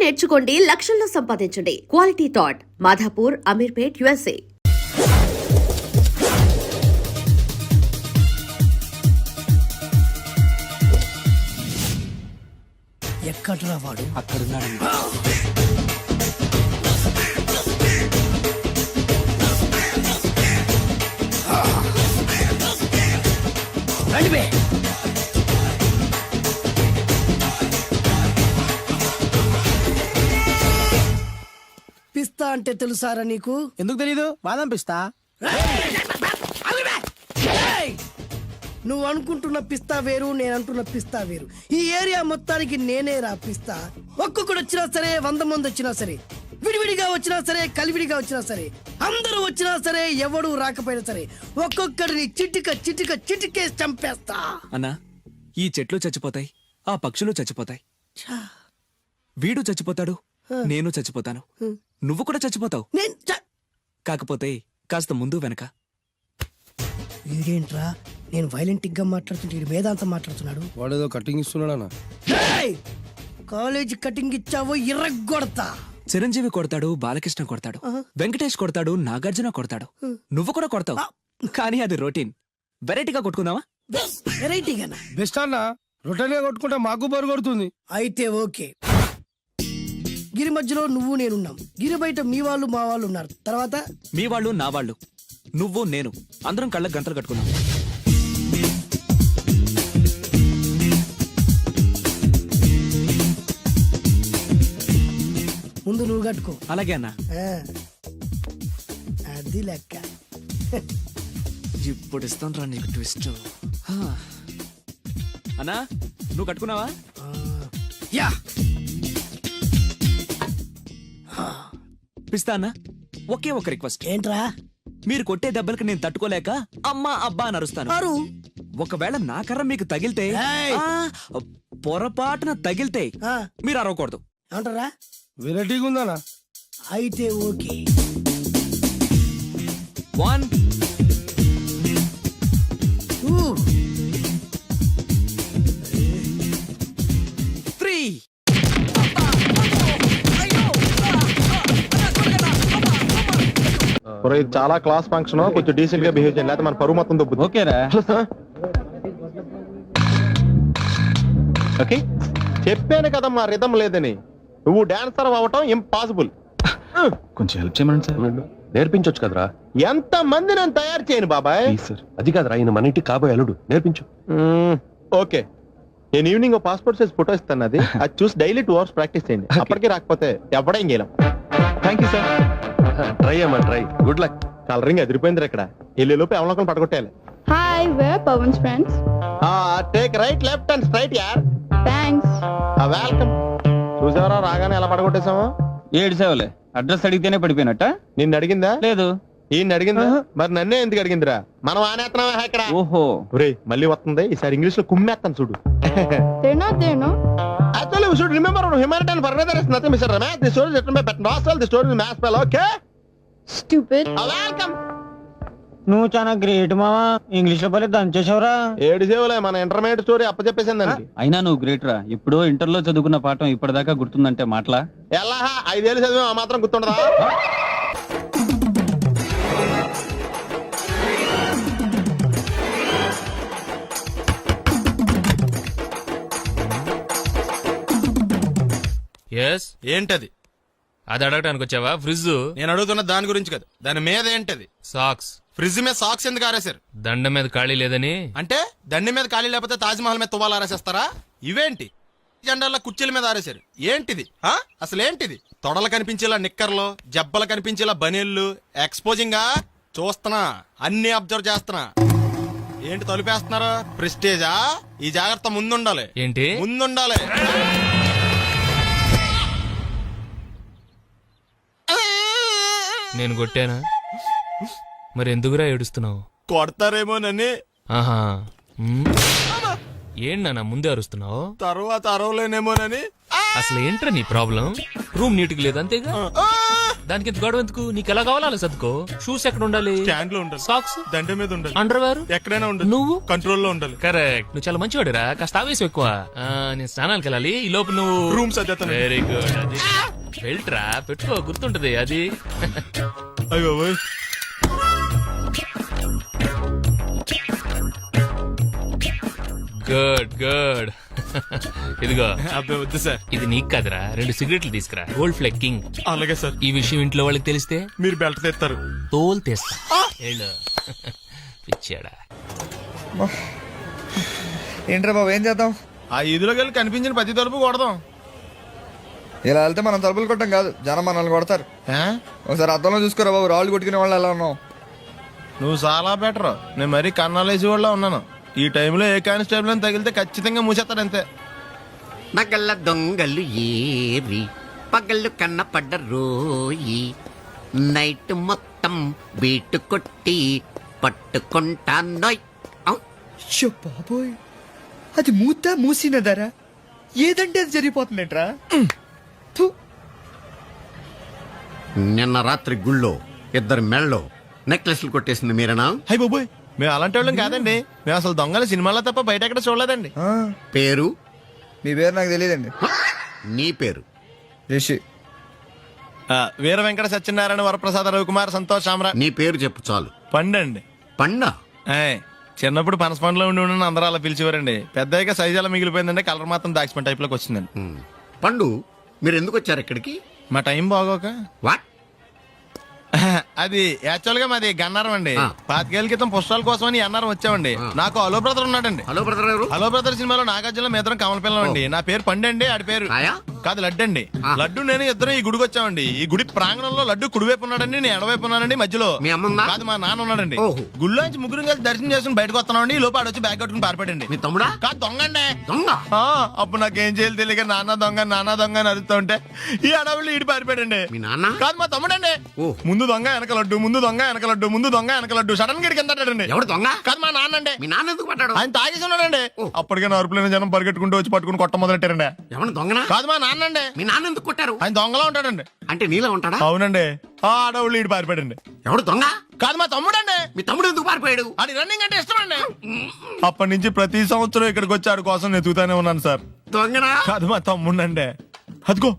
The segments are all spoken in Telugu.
నేర్చుకోండి, లక్షల్లో సంపాదించండి. Quality thought Madhapur, Ameerpet, USA. ఎక్కడ్రా వాడు? అక్కడున్నాడు. రండి. పిస్తా అంటే తెలుసారా నీకు? ఎందుకు తెలీదు? బాదం పిస్తా. నువ్వు అనుకుంటున్న పిస్తా వేరు, నేను అంటున్న పిస్తా వేరు. ఈ ఏరియా మొత్తానికి నేనే రా పిస్తా. ఒక్కొక్కడు వచ్చినా సరే, 100 మంది వచ్చినా సరే, విడివిడిగా వచ్చినా సరే, కలివిడిగా వచ్చినా సరే, అందరూ వచ్చినా సరే, ఎవడు రాకపోయినా సరే, ఒక్కొక్కడిని చిటికేసి చంపేస్తా. అన్నా, ఈ చెట్లు చచ్చిపోతాయి, ఆ పక్షులు చచ్చిపోతాయి, వీడు చచ్చిపోతాడు, నేను చచ్చిపోతాను, నువ్వు కూడా చచ్చిపోతావు. కాకపోతే కాస్త ముందు వెనక. వీడేంట్రా, నేను వైలెంటిక్ గా మాట్లాడుతుంటే వేదాంతం మాట్లాడుతున్నాడు. వాడేదో కటింగ్ ఇస్తున్నాడా? కాలేజీ కటింగ్ ఇచ్చావో ఇర్రగొడతా. చిరంజీవి కొడతాడు, బాలకృష్ణ కొడతాడు, వెంకటేష్ కొడతాడు, నాగార్జున కొడతాడు, నువ్వు కూడా కొడతావు. కానీ అది రొటీన్. వెరైటీగా కొట్టుకుందావా? వెరైటీగానా? బెస్ట్ అన్న. రొటెన్ గా కొట్టుకుంటే మాకు బోరు కొడుతుంది. అయితే ఓకే. గిరి మధ్యలో నువ్వు నేనున్నాం. గిరి బయట మీ వాళ్ళు మా వాళ్ళు ఉన్నారు. తర్వాత మీ వాళ్ళు నా వాళ్ళు, నువ్వు నేను, అందరం కళ్ళకు గంతలు కట్టుకున్నాం. ముందు నువ్వు కట్టుకో. అలాగే అన్నా. అది లెక్క. ఇప్పుడు ఇస్తాను రా నీకు ట్విస్ట్. అన్నా, నువ్వు కట్టుకున్నావా? యా. పిస్తా అన్నా, ఒకే ఒక రిక్వెస్ట్. ఏంట్రా? మీరు కొట్టే దెబ్బలకి నేను తట్టుకోలేక అమ్మా అబ్బా అని అరుస్తాను. ఒకవేళ నా కర్ర మీకు తగిలితే, పొరపాటున తగిలితే మీరు అరవకూడదు. ఏమంటారా? వెరైటీగా ఉందానా? అయితే ఓకే. 1 2 3. ఇది చాలా క్లాస్ ఫంక్షన్, కొంచెం డీసెంట్ గా బిహేవ్ చేయాలి, లేకపోతే మన పరువు మొత్తం దొబ్బుతుంది. ఓకేరా? ఓకే, చెప్పాను కదా మా రిథం లేదని. నువ్వు డాన్సర్ అవ్వటం ఇంపాసిబుల్. కొంచెం హెల్ప్ చేయమని సార్. నేర్పించొచ్చు కదరా. ఎంత మంది నేను తయారు చేయను బాబాయ్. సార్, అది కాదురా, ఆయన మన ఇంటికి కాబోయే అల్లుడు. నేర్పించు. ఓకే, నేను ఈవినింగ్ పాస్పోర్ట్ సైజ్ ఫోటో ఇస్తాను. అది చూసి డైలీ 2 hours ప్రాక్టీస్ చేయండి. అప్పటికి రాకపోతే ఎవడేం చేయలేం. Thank you sir. ట్రై అమ్మా, ట్రై. Good luck. కలరింగ్ అదిరిపోయింది ఇక్కడ. లోపు ఎవరిలో పడగొట్టాలి. Hi, we're Pawan's friends. Take right, left and straight యార్. Thanks. వెల్కమ్. చూసావరా రాగానే ఎలా పడగొట్టేసామో. ఏడు సేవలే. అడ్రస్ అడిగితేనే పడిపోయినట్ట. నిన్ను అడిగిందా? లేదు. ఈయన అడిగిందా? మరి నన్నే ఎందుకు అడిగిందిరా? మనం ఆనేస్తున్నావా ఇక్కడ? ఓహో, ఒరేయ్ మళ్ళీ వస్తుంది. ఈసారి ఇంగ్లీష్ లో కుమ్మేస్తాను చూడు. They're not there, no? Actually, we should remember humanitarian for another is nothing, Mr. Ramesh. The story is written by Pat Nossel. The story is mass spell, okay? Stupid. Welcome. నువ్వు చాలా గ్రేట్ మావా. ఇంగ్లీష్ లో పలే దంచేసావురా. 7 సేవలే మన ఇంటర్మీడియట్ స్టోరీ అప్పచెప్పేసింది దానికి. అయినా నువ్వు గ్రేట్ రా. ఎప్పుడో ఇంటర్ లో చదువుకున్న పాఠం ఇప్పటిదాకా గుర్తుందంటే మాటలా? ఎలా 5 ఏళ్ళు చదివా ఆ మాత్రం గుర్తుండదా? ఏంటది? అది అడగటానికి వచ్చావా? ఫ్రిడ్జ్. నేను అడుగుతున్న దాని గురించి కదా, దాని మీద ఏంటది? సాక్స్. ఫ్రిడ్జ్ మీద సాక్స్ ఎందుకు ఆరేశారు? దండ మీద ఖాళీ లేదని. అంటే దండి మీద ఖాళీ లేకపోతే తాజ్ మహల్ మీద తువ్వాలు ఆరేసేస్తారా? ఇవేంటి జెండాల కుర్చీల మీద ఆరేశారు? ఏంటిది? అసలు ఏంటిది? తొడలు కనిపించేలా నిక్కర్లు, జబ్బలు కనిపించేలా బనీళ్లు, ఎక్స్పోజింగ్ చూస్తున్నా, అన్ని అబ్జర్వ్ చేస్తున్నా. ఏంటి తలుపేస్తున్నారు? ప్రెస్టేజా? ఈ జాగ్రత్త ముందుండాలి. ఏంటి ముందుండాలి? నేను కొట్టానా? మరి ఎందుకురా ఏడుస్తున్నావు? కొడతారేమోనని. ఆహా, ఏంటన్నా ముందే అరుస్తున్నావు? తర్వాత అరవలేనేమోనని. అసలు ఏంట్రా నీ ప్రాబ్లం? రూమ్ నీట్గా లేదు అంతేగా? దానికి ఇంత గొడవ ఎందుకు? నీకు ఎలా కావాలో అలా సర్దుకో. షూస్ ఎక్కడ ఉండాలి? స్టాండ్ లో ఉండాలి, సాక్స్ దండ మీద ఉండాలి, అండర్వేర్ ఎక్కడైనా ఉండాలి, నువ్వు కంట్రోల్లో ఉండాలి. కరెక్ట్. నువ్వు చాలా మంచివాడురా, కాస్త ఆవేశం ఎక్కువ. నేను స్నానానికి వెళ్ళాలి, ఈ లోపు నువ్వు రూమ్ సర్దేస్తాను. Very good. అది వెళ్ళరా, పెట్టుకో, గుర్తుంటది అది. అయ్యో గుడ్ గుడ్. ఇదిగో, అబ్బాయి వద్దు సార్. ఇది నీకు కాదురా, 2 సిగరెట్లు తీసుకురా. Gold flake king. అలాగే సార్. ఈ విషయం ఇంట్లో వాళ్ళకి తెలిస్తే మీరు బెల్ట్ తెస్తారు. తోలు తీస్తా. వెళ్ళు. పిచ్చాడా. ఏంట్రా బాబు, ఏం చేద్దాం? ఆ ఈదులోకి వెళ్ళి కనిపించిన ప్రతి తలుపు కొడదాం. ఇలా వెళ్తే మనం తలుపులు కొట్టం కాదు, జనం మనల్ని కొడతారు. ఒకసారి అద్దంలో చూసుకోరా బాబు, రాళ్ళు కొట్టుకునే వాళ్ళు ఎలా ఉన్నావు. నువ్వు చాలా బెటర్. నేను మరీ కన్నాలేసి వాళ్ళ ఉన్నాను. ఈ టైంలో ఏ కానిస్టేబుల్ అని తగిలితే ఖచ్చితంగా మూసేస్తాడు అంతే. నగల దొంగలు ఏరి పగళ్ళు కన్నపడ్డ రోయి, నైట్ మొత్తం బీటు కొట్టి పట్టుకుంటానోయ్. బాబోయ్, అది మూసినదరా, ఏదంటే అది జరిగిపోతుందేంట్రా. నిన్న రాత్రి గుళ్ళో 2 మెళ్ళలో నెక్లెస్లు కొట్టేసింది మీరేనా? హై బాబోయ్, మేము అలాంటి వాళ్ళం కాదండి. మేము అసలు దొంగలు సినిమాలో తప్ప బయట ఎక్కడ చూడలేదండి. పేరు? మీ పేరు నాకు తెలియదండి. నీ పేరు? రిషి. వీర వెంకట సత్యనారాయణ వరప్రసాద రవికుమార్ సంతోష్ సామ్రా. నీ పేరు చెప్పు చాలు. పండండి. పండా? చిన్నప్పుడు పనస పండులో ఉండి అందరూ అలా పిలిచేవారండి. పెద్దగా సైజ్ అలా మిగిలిపోయిందండి, కలర్ మాత్రం దాచిపోయిన టైప్ లోకి వచ్చిందండి. పండు, మీరు ఎందుకు వచ్చారు ఇక్కడికి? మా టైం బాగోక. వాట్? అది యాక్చువల్ గా మాది గన్నారం అండి. 25 ఏళ్ల క్రితం పుష్పాల కోసం అని అన్నారం వచ్చామండి. నాకు హలో బ్రదర్ ఉన్నాడండి. హలో బ్రదర్ ఎవరు? హలో బ్రదర్ సినిమాలో నాగార్జున మేదరం కమల పిల్లం అండి. నా పేరు పండండి, ఆడి పేరు కాదు లడ్డు అండి. లడ్డు నేను ఇద్దరం ఈ గుడికి వచ్చామండి. ఈ గుడి ప్రాంగణంలో లడ్డు కుడివైపు ఉన్నాడండి, నేను ఎడవైపు ఉన్నానండి. మధ్యలో మీ అమ్మ? కాదు, మా నాన్న ఉన్నాడండి. గుళ్ళో నుంచి ముగ్గురు కలిసి దర్శనం చేసుకుని బయటకు వస్తున్నామండి. ఈ లోపు ఆడొచ్చి బ్యాగ్ కట్టుకుని పారిపోయాడండి. మీ తమ్ముడా? కాదు, దొంగ అండి. దొంగ? అప్పుడు నాకేం చేయాలి తెలియక నాన్న దొంగ అని అరుస్తూ ఉంటే ఈ అడవులు ఈడి పారిపోయాడండి. మీ నాన్న? కాదు, మా తమ్ముడండి. ముందు దొంగ వెనక లడ్డు, ముందు దొంగ వెనక లడ్డు, ముందు దొంగ వెనక లడ్డు. సడన్ గా కిందండి. ఎవడు దొంగ? కాదు, మా నాన్న అండి. మీ నాన్న ఎందుకు పడ్డాడు? ఆయన తాగేసి ఉన్నాడండి. అప్పటికే నరుపులైన జనం పరిగెట్టుకుంటూ వచ్చి పట్టుకుని కొట్ట మొదలెట్టారండి. ఎవడు దొంగనా? కాదు, మా నాన్న అండి. మీ నాన్న ఎందుకు కొట్టారు? ఆయన దొంగలా ఉంటాడండి. అంటే నీలా ఉంటాడా? అవునండి. ఆ అడవులు ఈడి పారిపోయాడండి. ఎవడు దొంగ? కాదు, మా తమ్ముడండి. మీ తమ్ముడు ఎందుకు పారిపోయాడు? అది రన్నింగ్ అంటే ఇష్టం అండి. అప్పటి నుంచి ప్రతి సంవత్సరం ఇక్కడికి వచ్చి ఆడి కోసం ఎదుగుతానే ఉన్నాను సార్. దొంగనా? కాదు, మా తమ్ముడండి. అదిగో.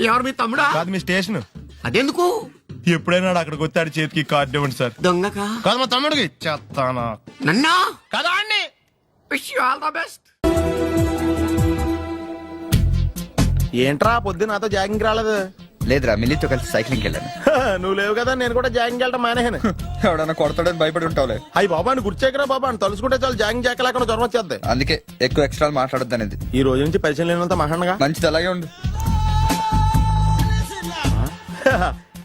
ఎవరు మీ తమ్ముడా? కాదు, మీ స్టేషన్. అదెందుకు? ఎప్పుడైనా అక్కడికి వచ్చాడు చేతికి కార్డు ఇవ్వండి సార్. దొంగకా? కాదు, మా తమ్ముడికి చెత్తానా. నన్నా? కదా అండి. Wish you all the best. ఏంట్రా పొద్దున నాతో జాగింగ్ రాలేదు? లేదురా, మిల్లీతో కలిసి సైక్లింగ్ వెళ్ళాను. నువ్వు లేవు కదా, నేను కూడా జాగింగ్ వెళ్ళడం మానేహాను. ఎవడన్నా కొడతాడని భయపడి ఉంటావులే. అయ్యి బాబా అని గుర్చేకరా బాబా అని తలుసుకుంటే చాలు జాగింగ్ చేయలేకుండా జ్వరం వచ్చేద్ది. అందుకే ఎక్కువ ఎక్స్ట్రా మాట్లాడద్దు అనేది. ఈ రోజు నుంచి పరిచయం లేనంత మహానగా మంచిది, అలాగే ఉండు.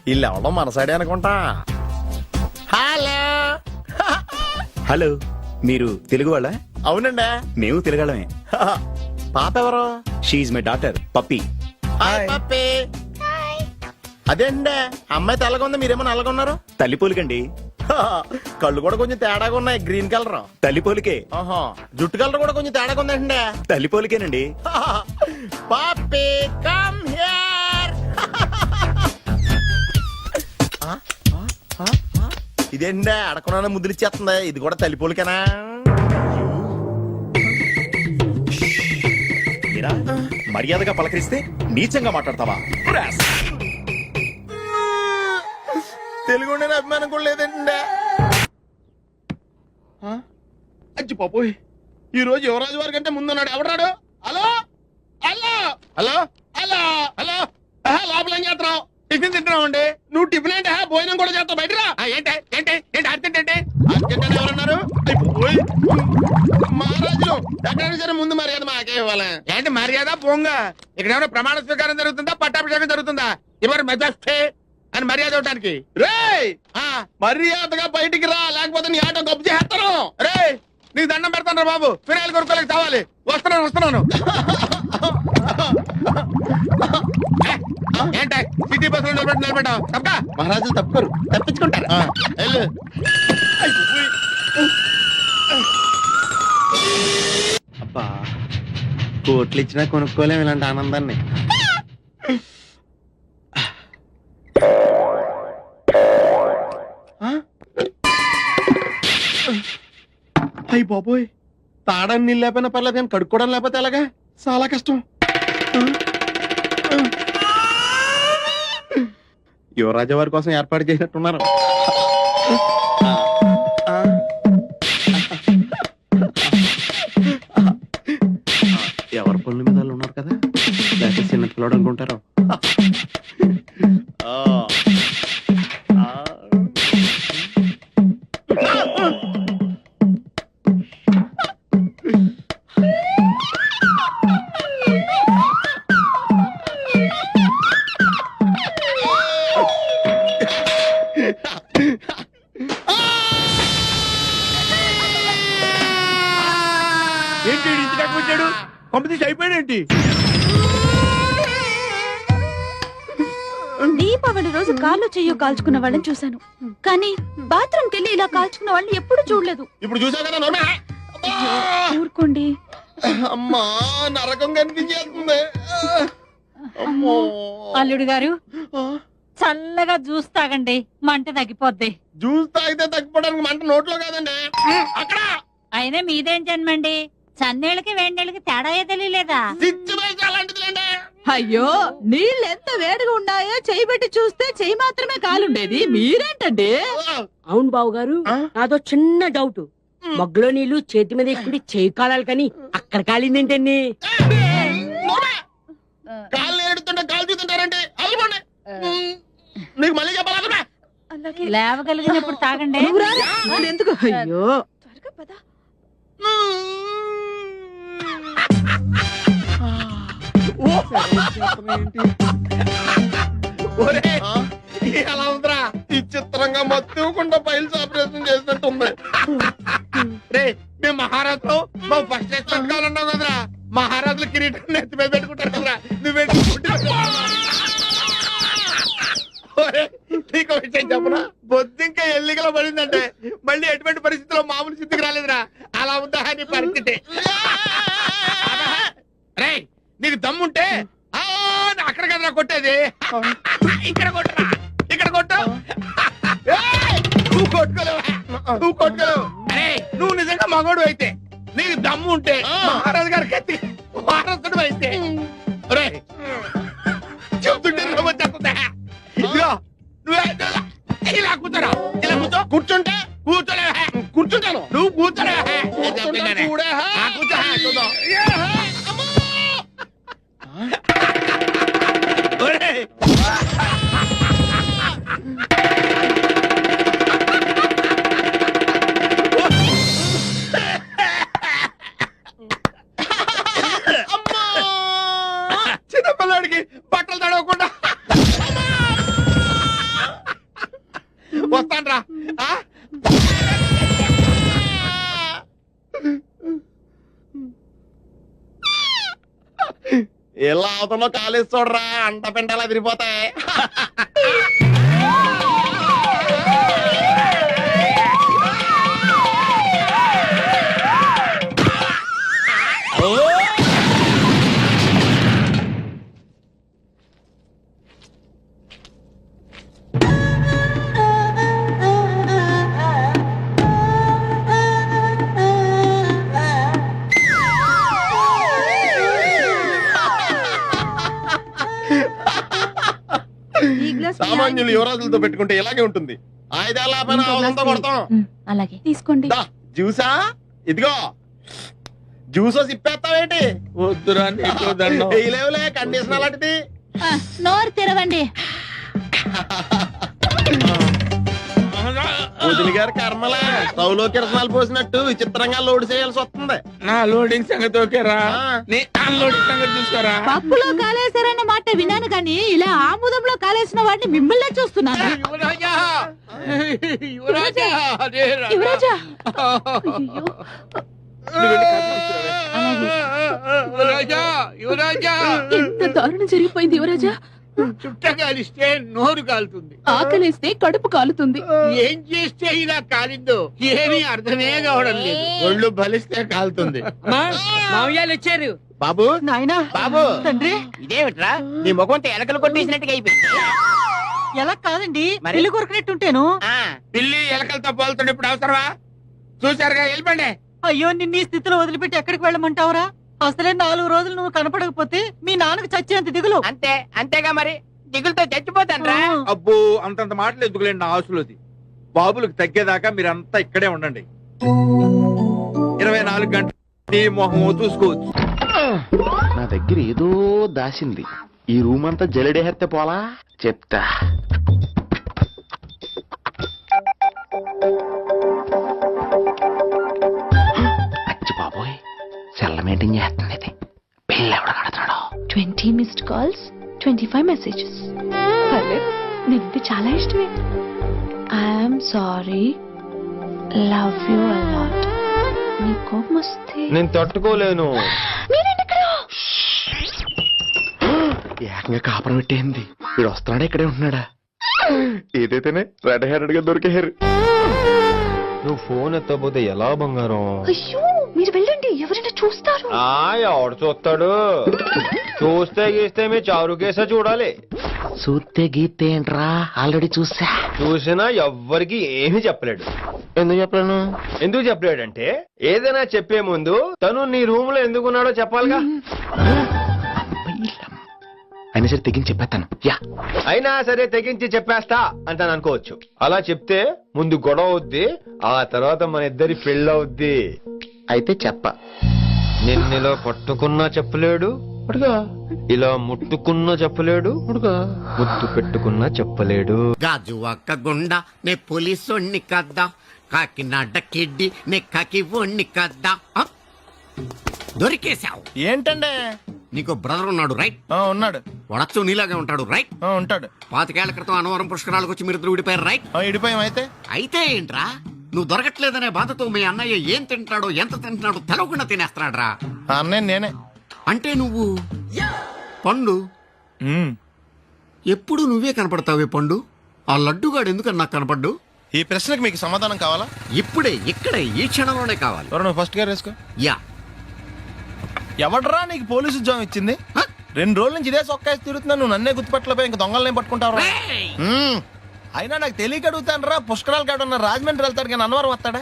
వీళ్ళు ఎవడం మన సైడే అనుకుంటా. హలో హలో, మీరు తెలుగు వాళ్ళ? అవునండి, మేము తెలుగాళ్ళమే. పాప ఎవరు? షీఈ్ మై డాటర్ పప్పి. పప్పి. అదేండి, అమ్మాయి తెల్లగా ఉంది, మీరేమో నల్లగా ఉన్నారు. తల్లిపోలికండి. కళ్ళు కూడా కొంచెం తేడాగా ఉన్నాయి, గ్రీన్ కలర్. తల్లిపోలికే. జుట్టు కలర్ కూడా కొంచెం తేడాగా ఉందండి. తల్లిపోలికేనండి. పప్పి కమ్ హియర్. ఇదేంటి అడగకుండా ముద్దులు ఇచ్చేస్తుంది, ఇది కూడా తల్లిపోలికేనా? మర్యాదగా పలకరిస్తే నీచంగా మాట్లాడతావా? తెలుగు అభిమానం కూడా లేదండి. అచ్చి పాపోయ్, ఈ రోజు యువరాజు వారి కంటే ముందున్నాడు. ఎవడాడు? Hello hello hello hello hello. లోపల ఏం చేస్తున్నావు? టిఫిన్ తింటున్నావు అండి. నువ్వు టిఫిన్ అంటే భోజనం కూడా చేస్తావు. బయటరా. ఏంటి ఏంటి ఏంటి అర్జెంట్ ఏంటి? అర్జెంట్ అంటే ఎవరన్నారు? మహారాజులు ఎక్కడైనా సరే ముందు మర్యాద మాకే ఇవ్వాలి. ఏంటి మర్యాద? పోంగా ఇక్కడ ఏమైనా ప్రమాణ స్వీకారం జరుగుతుందా, పట్టాభిషేకం జరుగుతుందా? ఎవరు మెజాస్టే అని మర్యాద ఇవ్వడానికి? రే మర్యాదగా బయటికి రా, లేకపోతే నీ ఆటో గబ్బు చేస్తాను. రే నీకు దండం పెడతాను రా బాబు, ఫినాయిల్ కొనుక్కోలేక కావాలి. వస్తున్నాను. ఏంట సిటీ బస్ లో నిలబెట్టావు? తప్ప మహారాజులు తప్పుకోరు, తప్పించుకుంటారు. అబ్బా, కోట్లు ఇచ్చినా కొనుక్కోలేము ఇలాంటి ఆనందాన్ని. అయ్యి బాబోయ్, తాడని నీళ్ళు లేకపోయినా పర్లేదు కానీ కడుక్కోవడం లేకపోతే ఎలాగా? చాలా కష్టం. యువరాజా వారి కోసం ఏర్పాటు చేసినట్టున్నారు. ఎవరి పనుల మీద వాళ్ళు ఉన్నారు కదా, లేకపోతే చిన్న పిల్లడు అనుకుంటారు. ఏంటి ఇంటి దాకా వచ్చాడు? పంపితే అయిపోయాడేంటి? దీపావళి రోజు కాళ్ళు చెయ్యో కాల్చుకున్న వాళ్ళని చూశాను, కానీ బాత్రూమ్ కెళ్ళి ఇలా కాల్చుకున్న వాళ్ళని ఎప్పుడు చూడలేదు. ఇప్పుడు చూసావు కదా నోర్మే. ఊరుకోండి. అమ్మా, నరకం కనిపించేస్తుంది. అమ్మో. అల్లుడు గారు చల్లగా జ్యూస్ తాగండి, మంట తగ్గిపోద్ది. జ్యూస్ తాగితే తగ్గిపోవడానికి మంట నోట్లో కాదండి, అక్కడ. అయినా మీదేం జన్మండి, చన్నేళ్ళకి వేడినీళ్ళకి తేడా తెలియలేదా? అయ్యో, నీళ్ళు ఎంత వేడిగా ఉన్నాయో చెయ్యి పెట్టి చూస్తే చెయ్యి మాత్రమే కాలుండేది, మీరేంటండి? అవును బావు గారు, నాదో చిన్న డౌట్. మగ్గులో నీళ్లు చేతి మీద ఎక్కుడి చేయి కాలాలి కానీ అక్కడ కాలిందేంటండి? కాళ్ళు ఏడుతుంటే కాలు చూస్తుంటారండి. నీకు మళ్ళీ చెప్పాలా? లేవగలిగినప్పుడు తాగండి. ఎందుకు? అయ్యో, ఎలా ఉందిరా? ఈ చిత్రంగా మత్తుకుండా ఫైల్స్ ఆపరేషన్ చేసినట్టుంది. రే, మేము మహారాజులో మా ఫస్ట్ కావాలన్నావు కదరా. మహారాజులు కిరీటం నెత్తి మీద పెట్టుకుంటారు కదరా, నువ్వు నీకు విషయం చెప్పనా? బొద్దింక ఎల్లికలో పడిందంటే మళ్ళీ ఎటువంటి పరిస్థితిలో మామూలు స్థితికి రాలేదురా. అలా ఉందా నీ పరిస్థితి? రే, నీకు దమ్ముంటే అక్కడ కదరా కొట్టేది, ఇక్కడ కొట్టరా, ఇక్కడ కొట్టు. నువ్వు కొట్టుకోలేవు, నువ్వు కొట్టుకోలేవు. అరే, నువ్వు నిజంగా మగోడు అయితే, నీకు దమ్ము ఉంటే మహారాజు గారికి ఎత్తి వారసుడు అయితే చెప్తుంటే వచ్చేస్తుందా? ఇదిగో నువ్వే ఇలా కూర్చోరా, ఇలా కూర్చో. కూర్చుంటే కూర్చోలే, కూర్చుంటాను. నువ్వు కూర్చోలే, కూర్చో. చిన్నపిల్లాడికి బట్టలు తడవకుండా వస్తాన్రా. ఎలా అవుతుందో కాలేజ్ చూడరా, అంట పెంటలా తిరిగిపోతాయి. సామాన్యులు యువరాజులతో పెట్టుకుంటే ఇలాగే ఉంటుంది. ఆయుధాల కొడతాం. అలాగే తీసుకోండి. జ్యూసా? ఇదిగో జ్యూసో సిప్పేస్తావేంటి? వద్దురా, లేవులే కండిషన్ అలాంటిది. నోరు తెరవండి. వదిలి గారి కర్మలే, స్టవ్లో కిరసనాలు పోసినట్టు విచిత్రంగా లోడ్ చేయాల్సి వస్తుంది. నా లోడింగ్ సంగతి ఓకేరా, నీ అన్లోడింగ్ సంగతి చూసుకోరా. పప్పులో కాలేసారన్న మాట విన్నాను కానీ ఇలా ఆముదంలో కాలేసిన వాడిని మిమ్మల్నే చూస్తున్నాను. యువరాజా, యువరాజా, యువరాజా, యువరాజా, యువరాజా. ఎంత దారుణం జరిగిపోయింది యువరాజా. చుట్ట కాలిస్తే నోరు కాలుతుంది, ఆకలేస్తే కడుపు కాలుతుంది. ఏం చేస్తే ఇలా కాలిందో ఏమీ అర్థమే కావడం లేదు. ఒళ్ళు బలిస్తే కాలుతుంది. మామయ్యాలు వచ్చారు. బాబు, నాయనా, బాబు, తండ్రి, ఇదేమిట్రా నీ ముఖంతో ఎలకలు కొట్టేసినట్టుగా అయిపోయింది. ఎలా కాదండి, ఇల్లు కొరకనట్టుంటేను. పిల్లి ఎలకలతో పోలుతుండే ఇప్పుడు అవసరమా? చూసారుగా, వెళ్ళిపోండి. అయ్యో నిన్ను ఈ స్థితిలో వదిలిపెట్టి ఎక్కడికి వెళ్ళమంటావురా? అసలే 4 రోజులు నువ్వు కనపడకపోతే మీ నాన్నకు చచ్చేంత దిగులు. అంతేగా మరి దిగులతో చచ్చిపోతాను రా. అబ్బో అంతంత మాటలు ఎందుకులేండి నా ఆశలోది. బాబులకు తగ్గేదాకా మీరంతా ఇక్కడే ఉండండి. 24 గంటలు నీ మొహం చూసుకోవచ్చు. నా దగ్గర ఏదో దాసింది. ఈ రూమ్ అంతా జలడేహెత్తే పోలా చెప్తా. అచ్చి బాబోయ్ సెల్ల మెయింటైన్ చేస్తుంది ఇది. పిల్ల ఎవడ కడతాడో. 20 మిస్డ్ కాల్స్, 25 మెసేజెస్. పర్లేదు, నీకు చాలా ఇష్టమే. I'm sorry, love you a lot. నీ కోపం వస్తే నేను తట్టుకోలేను. మీరేంటి ఇక్కడ? ఏకంగా కాపురం పెట్టేంది. వీడు వస్తున్నాడా ఇక్కడే ఉంటున్నాడా? ఏదైతేనే రెడ్ హెయిర్ గా దొరికే హెయిర్. నువ్వు ఫోన్ ఎత్తపోతే ఎలా బంగారం? అయ్యో మీరు వెళ్ళండి, ఎవరైనా చూస్తారు. ఎవడు చూస్తాడు? చూస్తే గీస్తే మీ చారు కేసా చూడాలి. చూస్తే గీస్తే ఏంట్రా? ఆల్రెడీ చూసినా ఎవ్వరికి ఏమీ చెప్పలేడు. ఎందుకు చెప్పలేను? ఎందుకు చెప్పలేడంటే ఏదైనా చెప్పే ముందు తను నీ రూమ్ లో ఎందుకున్నాడో చెప్పాలిగా. అయినా సరే తెగించి చెప్పేస్తాను. అయినా సరే తెగించి చెప్పేస్తా అంటాను అనుకోవచ్చు. అలా చెప్తే ముందు గొడవ అవుద్ది, ఆ తర్వాత మన ఇద్దరి పెళ్ళవుద్ది. అయితే చెప్ప. నిన్నెలా పట్టుకున్నా చెప్పలేడు, ఇలా ముట్టుకున్నా చెప్పలేడు, ముద్దు పెట్టుకున్నా చెప్పలేడు. గాజు అక్క గుండా నే పోలీసోణ్ణి కద్దా, కాకినాడ కిడ్డి నే కాకి ఓణ్ణి కద్దా. దొరికేశావు. ఏంటండి? నీకు బ్రదర్ ఉన్నాడు రైట్? ఉన్నాడు. వడచ్చు నీలాగే ఉంటాడు రైట్? ఉంటాడు. 25 ఏళ్ల క్రితం అన్నవరం పుష్కరాలకు వచ్చి మీరు ఇద్దరు విడిపోయారు రైట్? ఇడిపోయాం. అయితే ఏంట్రా? నువ్వు దొరకట్లేదనే బాధతో మీ అన్నయ్య ఏం తింటాడో ఎంత తింటున్నాడో తెలవకుండా తినేస్తున్నాడ్రా. అన్నయ్య నేనే. అంటే నువ్వు పండు. ఎప్పుడు నువ్వే కనపడతావే పండు. ఆ లడ్డుగాడు ఎందుకని నాకు కనపడ్డు? ఈ ప్రశ్నకు మీకు సమాధానం కావాలా? ఇప్పుడే ఇక్కడే ఈ క్షణంలోనే కావాలి. నువ్వు ఫస్ట్ గారు వేసుకో. యా. ఎవడరా నీకు పోలీసు ఉద్యోగం ఇచ్చింది? 2 రోజుల నుంచి ఇదే సొక్కేసి తిరుగుతున్నా. నువ్వు నన్నే గుర్తుపట్టలేపోయి ఇంక దొంగలనే పట్టుకుంటావు. అయినా నాకు తెలియక అడుగుతాను రా. పుష్కరాలు కాడున్న రాజమండ్రి వెళ్తాడు కానీ అన్నవరం వస్తాడా?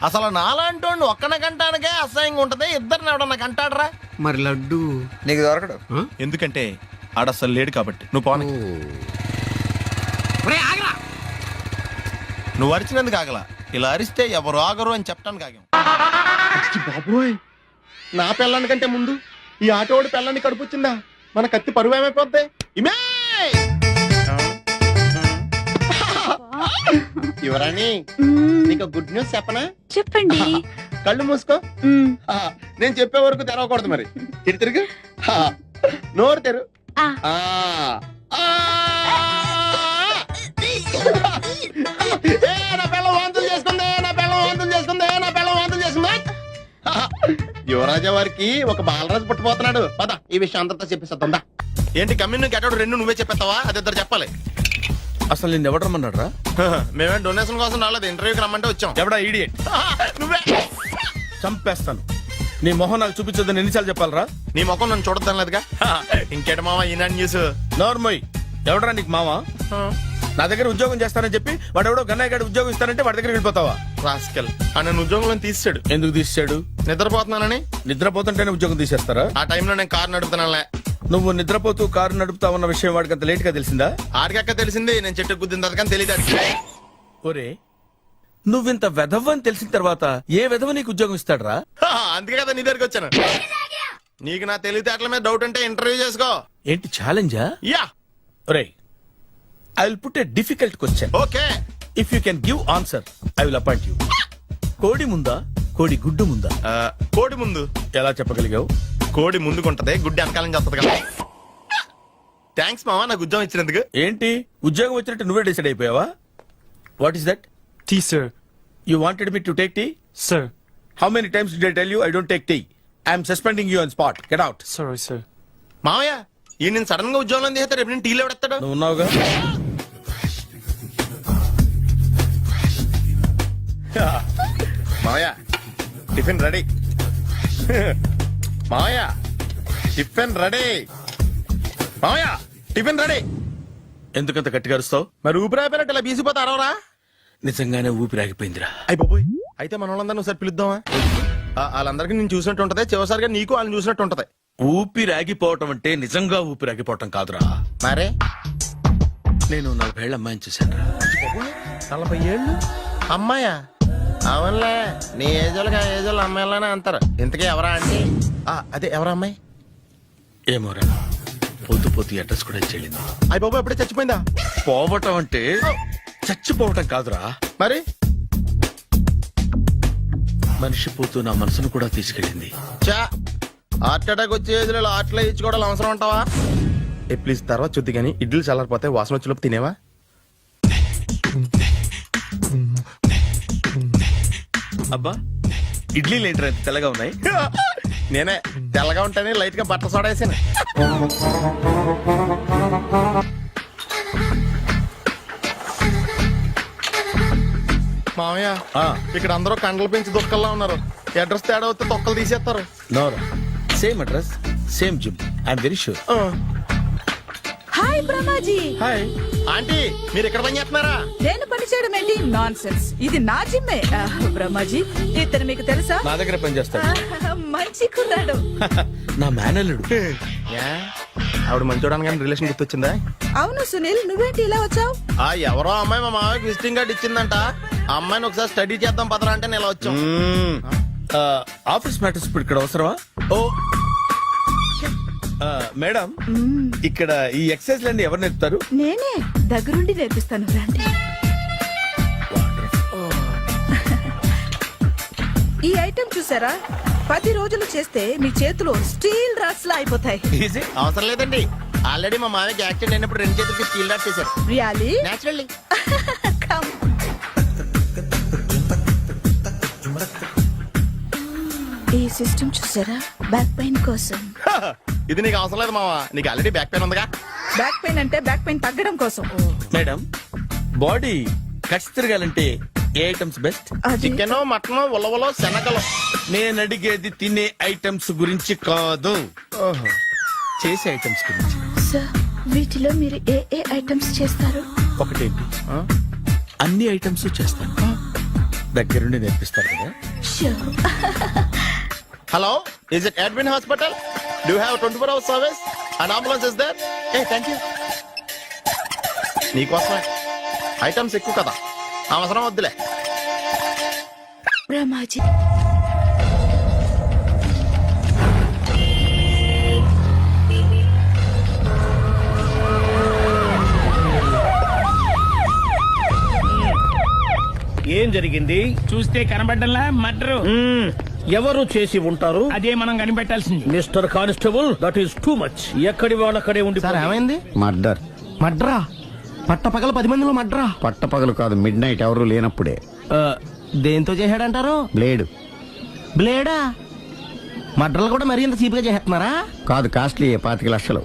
అసలు నాలాంటి ఒక్కన కంటానికే అసహ్యంగా ఉంటది, ఇద్దరిని ఎవడన్నా కంటాడరా? మరి లడ్డు నీకు దొరకడు. ఎందుకంటే ఆడసలు లేడు కాబట్టి. నువ్వు పోనీ. నువ్వు అరిచినందుకు ఆగలా, ఇలా అరిస్తే ఎవరు ఆగరు అని చెప్పడానికి ఆగాం. బాబోయ్ నా పిల్లాని కంటే ముందు ఈ ఆటోడి పిల్లాన్ని కడుపుచ్చిందా? మన కత్తి పరువు ఏమైపోద్ది? ఇమే యువరాణి, నీకు గుడ్ న్యూస్ చెప్పనా? చెప్పండి. కళ్ళు మూసుకో. నేను చెప్పే వరకు తెరవకూడదు. మరి తిరుగు. నోరు తెరు. నా పిల్ల వాంతులు చేసుకుందే, నా పిల్ల వాంతులు చేసుకుందే, నా పిల్ల వాంతులు చేసుకుందే. యువరాజా వారికి ఒక బాలరాజు పుట్టబోతున్నాడు. పద ఈ విషయం అందరితో చెప్పేస్తుందా? ఏంటి కమ్యూన్ గెటౌట్ 2 నువ్వే చెప్పేస్తావా? అది ఇద్దరు చెప్పాలి. అసలు నేను ఎవడు రమ్మన్నాడు రా? మేమే డొనేషన్ కోసం రాలేదు, ఇంటర్వ్యూకి రమ్మంటే వచ్చాం. ఎవడా ఈడియట్? నువ్వే. చంపేస్తాను. నీ మొహం నాకు చూపించొద్దని ఎన్నిసార్లు చెప్పాలరా? నీ ముఖం నన్ను చూడద్దాం లేదుగా. ఇంకేట మావా ఈనాడు న్యూస్. నోర్మోయ్, ఎవడరా నీకు మావా? నా దగ్గర ఉద్యోగం చేస్తానని చెప్పి వాడు ఎవడో గన్నయ్య గారి ఉద్యోగం ఇస్తానంటే వాడి దగ్గర వెళ్ళిపోతావా? రాస్కెల్. నన్ను ఉద్యోగంలో తీసాడు. ఎందుకు తీసాడు? నిద్రపోతున్నానని. నిద్రపోతుంటేనే ఉద్యోగం తీసేస్తారా? ఆ టైంలో నేను కారు నడుపుతున్నానులే. నువ్వు నిద్రపోతూ కారు నడుపుతా ఉన్న విషయం వాడికి అంత లేట్ గా తెలిసిందా? ఆడికక్క తెలిసింది, నేను చెట్టు గుద్దిన కానీ తెలియదు. ఒరే, నువ్వింత వెధవ్ అని తెలిసిన తర్వాత ఏ వెధవ నీకు ఉద్యోగం ఇస్తాడరా? అందుకే కదా నీ దగ్గరికి వచ్చాను. నీకు నా తెలివితేటల మీద డౌట్ అంటే ఇంటర్వ్యూ చేసుకో. ఏంటి ఛాలెంజా? యా. ఒరే, I will put a difficult question. Okay. If you can give answer I will appoint you. కోడి ముందా, కోడి గుడ్డు ముందా? కోడి ముందు. ఎలా చెప్పగలిగావు? కోడి ముందుకుంటది, గుడ్డి వెనకాలం చేస్తుంది కదా. థ్యాంక్స్ మావా నాకు ఉద్యోగం ఇచ్చినందుకు. ఏంటి ఉద్యోగం వచ్చినట్టు నువ్వే డిసైడ్ అయిపోయావా? What is that? Tea sir. You wanted me to take tea? Sir. How many times did I tell you I don't take tea? I am suspending you on spot. Get out. Sorry, sir. మావయ్య ఈ నేను సడన్ గా ఉద్యోగంలో తీస్తాడు. రేపు నేను టీలో ఎవడెత్తాడు? నువ్వు ఉన్నావుగా. మావయ్య టిఫిన్ రెడీ. మావయ్య టిఫిన్ రెడీ. మావయ్య టిఫిన్ రెడీ. ఎందుకంత గట్టిగా అరుస్తావు? మరి ఊపిరాయిపోయినట్టు ఇలా బీసిపోతే అరవరా? నిజంగానే ఊపిరాగిపోయిందిరా. అయ్యి బాబోయ్, అయితే మన వాళ్ళందరూ ఒకసారి పిలుద్దామా? వాళ్ళందరికీ నేను చూసినట్టు ఉంటది, చివరిసారిగా నీకు వాళ్ళని చూసినట్టు ఉంటది. ఊపిరాగిపోవటం అంటే నిజంగా ఊపిరాగిపోవటం కాదురా. మరే నేను 40 ఏళ్ల అమ్మాయిని చూశాను రా. 40 ఏళ్ళు అమ్మాయా? అవునులే, నీ ఏజోళ్ళకి ఆ ఏజోళ్ళు అమ్మాయిలానే అంటారు. ఇంతకీ ఎవరా అంటే అదే ఎవరా అమ్మాయి? ఏమోరా, పొద్దు పొద్దు అడ్రస్ కూడా చెల్లింది. అయ్య బాబు ఎప్పుడే చచ్చిపోయిందా? పోవటం అంటే చచ్చిపోవటం కాదురా, మరి మనిషి పోతూ నా మనసును కూడా తీసుకెళ్ళింది. చా హార్ట్ అటాక్ వచ్చే ఏజ్లో హార్ట్లో ఇచ్చుకోవడం అవసరం ఉంటావా? ప్లీజ్ తర్వాత చూద్ది కానీ ఇడ్లీ చల్లారిపోతే వాసన వచ్చేలోపు తినేవా? అబ్బా, ఇడ్లీలు ఏంట్రా ఇంత తెల్లగా ఉన్నాయి? నేనే తెల్లగా ఉంటానే లైట్ గా బట్టలు సోడేసాను. మామయ్య, ఇక్కడ అందరూ కండలు పెంచి దుక్కల్లా ఉన్నారు. అడ్రస్ తేడా వస్తే తొక్కలు తీసేస్తారు. నోరా, same address, same gym. I'm very sure. Hi Brahmaji. Hi aunty, మీరు ఇక్కడ పని చేస్తున్నారా? నేను పని చేయడం ఏంటి? Nonsense. ఇది నా జిమ్మే. బ్రహ్మాజీ, ఇతను మీకు తెలుసా? నా దగ్గర పని చేస్తాడు. మంచి కుర్రాడు. నా మేనల్లుడు. ఆవిడ మంచి చూడడానికి కానీ రిలేషన్ గుర్తొచ్చిందా? అవును సునీల్, నువ్వేంటి ఇలా వచ్చావు? ఎవరో అమ్మాయి మా మామయ్యకి విజిటింగ్ కార్డు ఇచ్చిందంట. ఆ అమ్మాయిని ఒకసారి స్టడీ చేద్దాం పదరా అంటే నేను ఇలా వచ్చాం. ఆఫీస్ మ్యాటర్స్ ఇప్పుడు ఇక్కడ అవసరమా? ఓ మేడం, ఇక్కడ ఈ ఎక్సర్సైజ్ లన్నీ ఎవరు నేర్పుతారు? నేనే దగ్గరుండి నేర్పిస్తాను, రండి. ఈ ఐటెం చూసారా? 10 రోజులు చేస్తే మీ చేతులు స్టీల్ రాట్స్ లా అయిపోతాయి. ఈజీ. అవసరం లేదండి, ఆల్రెడీ మా మామయ్యకి యాక్సిడెంట్ అయినప్పుడు 2 చేతులకి స్టీల్ డాట్ చేశారు. రియల్లీ? నేచురల్లీ. కమ్. ఈ సిస్టమ్ చూసారా? బ్యాక్ పెయిన్ కోసం. ఇది నీకు అవసరం లేదు మావా, నీకు ఆల్రెడీ బ్యాక్ పెయిన్ ఉందిగా. బ్యాక్ పెయిన్ అంటే బ్యాక్ పెయిన్ తగ్గడం కోసం. మేడం, బాడీ కట్స్ తిరగాలంటే ఏ ఐటమ్స్ బెస్ట్? చికెన్, మటన్, ఉలవలో, శనగలు. నేను అడిగేది తినే ఐటమ్స్ గురించి కాదు, చేసే ఐటమ్స్ గురించి. సార్, వీటిలో మీరు ఏ ఏ ఐటమ్స్ చేస్తారు? ఒకటేంటి, అన్ని ఐటమ్స్ చేస్తాను. దగ్గరుండి నేర్పిస్తారు కదా. Hello, is it admin hospital? Do you have 24 hours service and ambulance is there? Thank you. నీకోసమే ఐటమ్స్ ఎక్కువ కదా, అవసరం వద్దులే. బ్రహ్మాజీ, ఏం జరిగింది? చూస్తే కనబడ్డంలా మర్డరు. ఎవరు చేసి ఉంటారు? అదే మనం కనిపెట్టాల్సింది. Mister constable, that is too much. ఎక్కడి వాళ్ళక్కడే ఉండి. ఏమైంది? మర్డర్. మడ్రా? పట్టపగల 10 మందిలో మడ్రా? పట్టపగలు కాదు, మిడ్ నైట్ ఎవరు లేనప్పుడే. దేంతో చేశాడంటారు? బ్లేడ్. బ్లేడా? మడ్రలు కూడా మరీ ఇంత చీప్ గా చేస్తున్నారా? కాదు, కాస్ట్లీ 25 లక్షలు.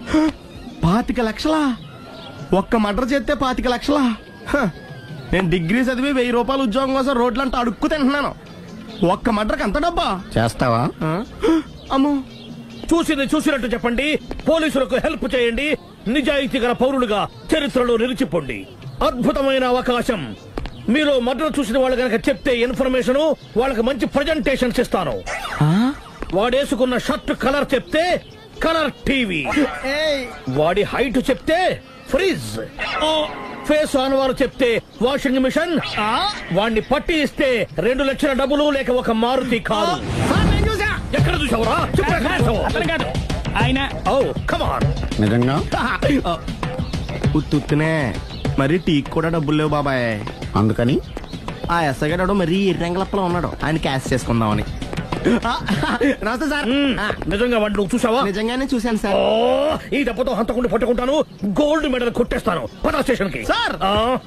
25 లక్షలా? ఒక్క మడ్ర చేస్తే 25 లక్షలా? నేను డిగ్రీ చదివి 1000 రూపాయలు ఉద్యోగం కోసం రోడ్లంతా అడుక్కు తింటున్నాను. ఒక్క మడ్రకు అంత డబ్బా? చేస్తావా? అమ్మో. చూసినట్టు చెప్పండి, పోలీసులకు హెల్ప్ చేయండి, నిజాయితీ గల పౌరులుగా చరిత్రలో నిలిచిపోండి. అద్భుతమైన అవకాశం. మీలో మర్డర్ చూసిన వాళ్ళు కనుక చెప్తే ఇన్ఫర్మేషన్, వాళ్ళకి మంచి ప్రజెంటేషన్స్ ఇస్తాను. వాడేసుకున్న షర్ట్ కలర్ చెప్తే కలర్ టీవీ, వాడి హైట్ చెప్తే ఫ్రిజ్, ఫేస్ ఆన్ వారు చెప్తే వాషింగ్ మిషన్, వాడిని పట్టి ఇస్తే 2 లక్షల డబ్బులు లేక ఒక మారుతి కారు. ఎక్కడ చూసావురా? కాదు ఆయన. ఓ కమాన్. నిజంగా? ఉత్తునే మరి టీకి కూడా డబ్బులు లేవు బాబాయ్. అందుకని ఆ ఎస్ఐ గారు మరీ ఎర్రంగలప్పలో ఉన్నాడు, ఆయన క్యాష్ చేసుకుందామని. నమస్తే సార్. నిజంగా వాడిని నువ్వు చూసావా? నిజంగానే చూశాను సార్. ఈ దెబ్బతో హంతకుండా పట్టుకుంటాను, గోల్డ్ మెడల్ కొట్టేస్తాను. పద స్టేషన్ కి. సార్,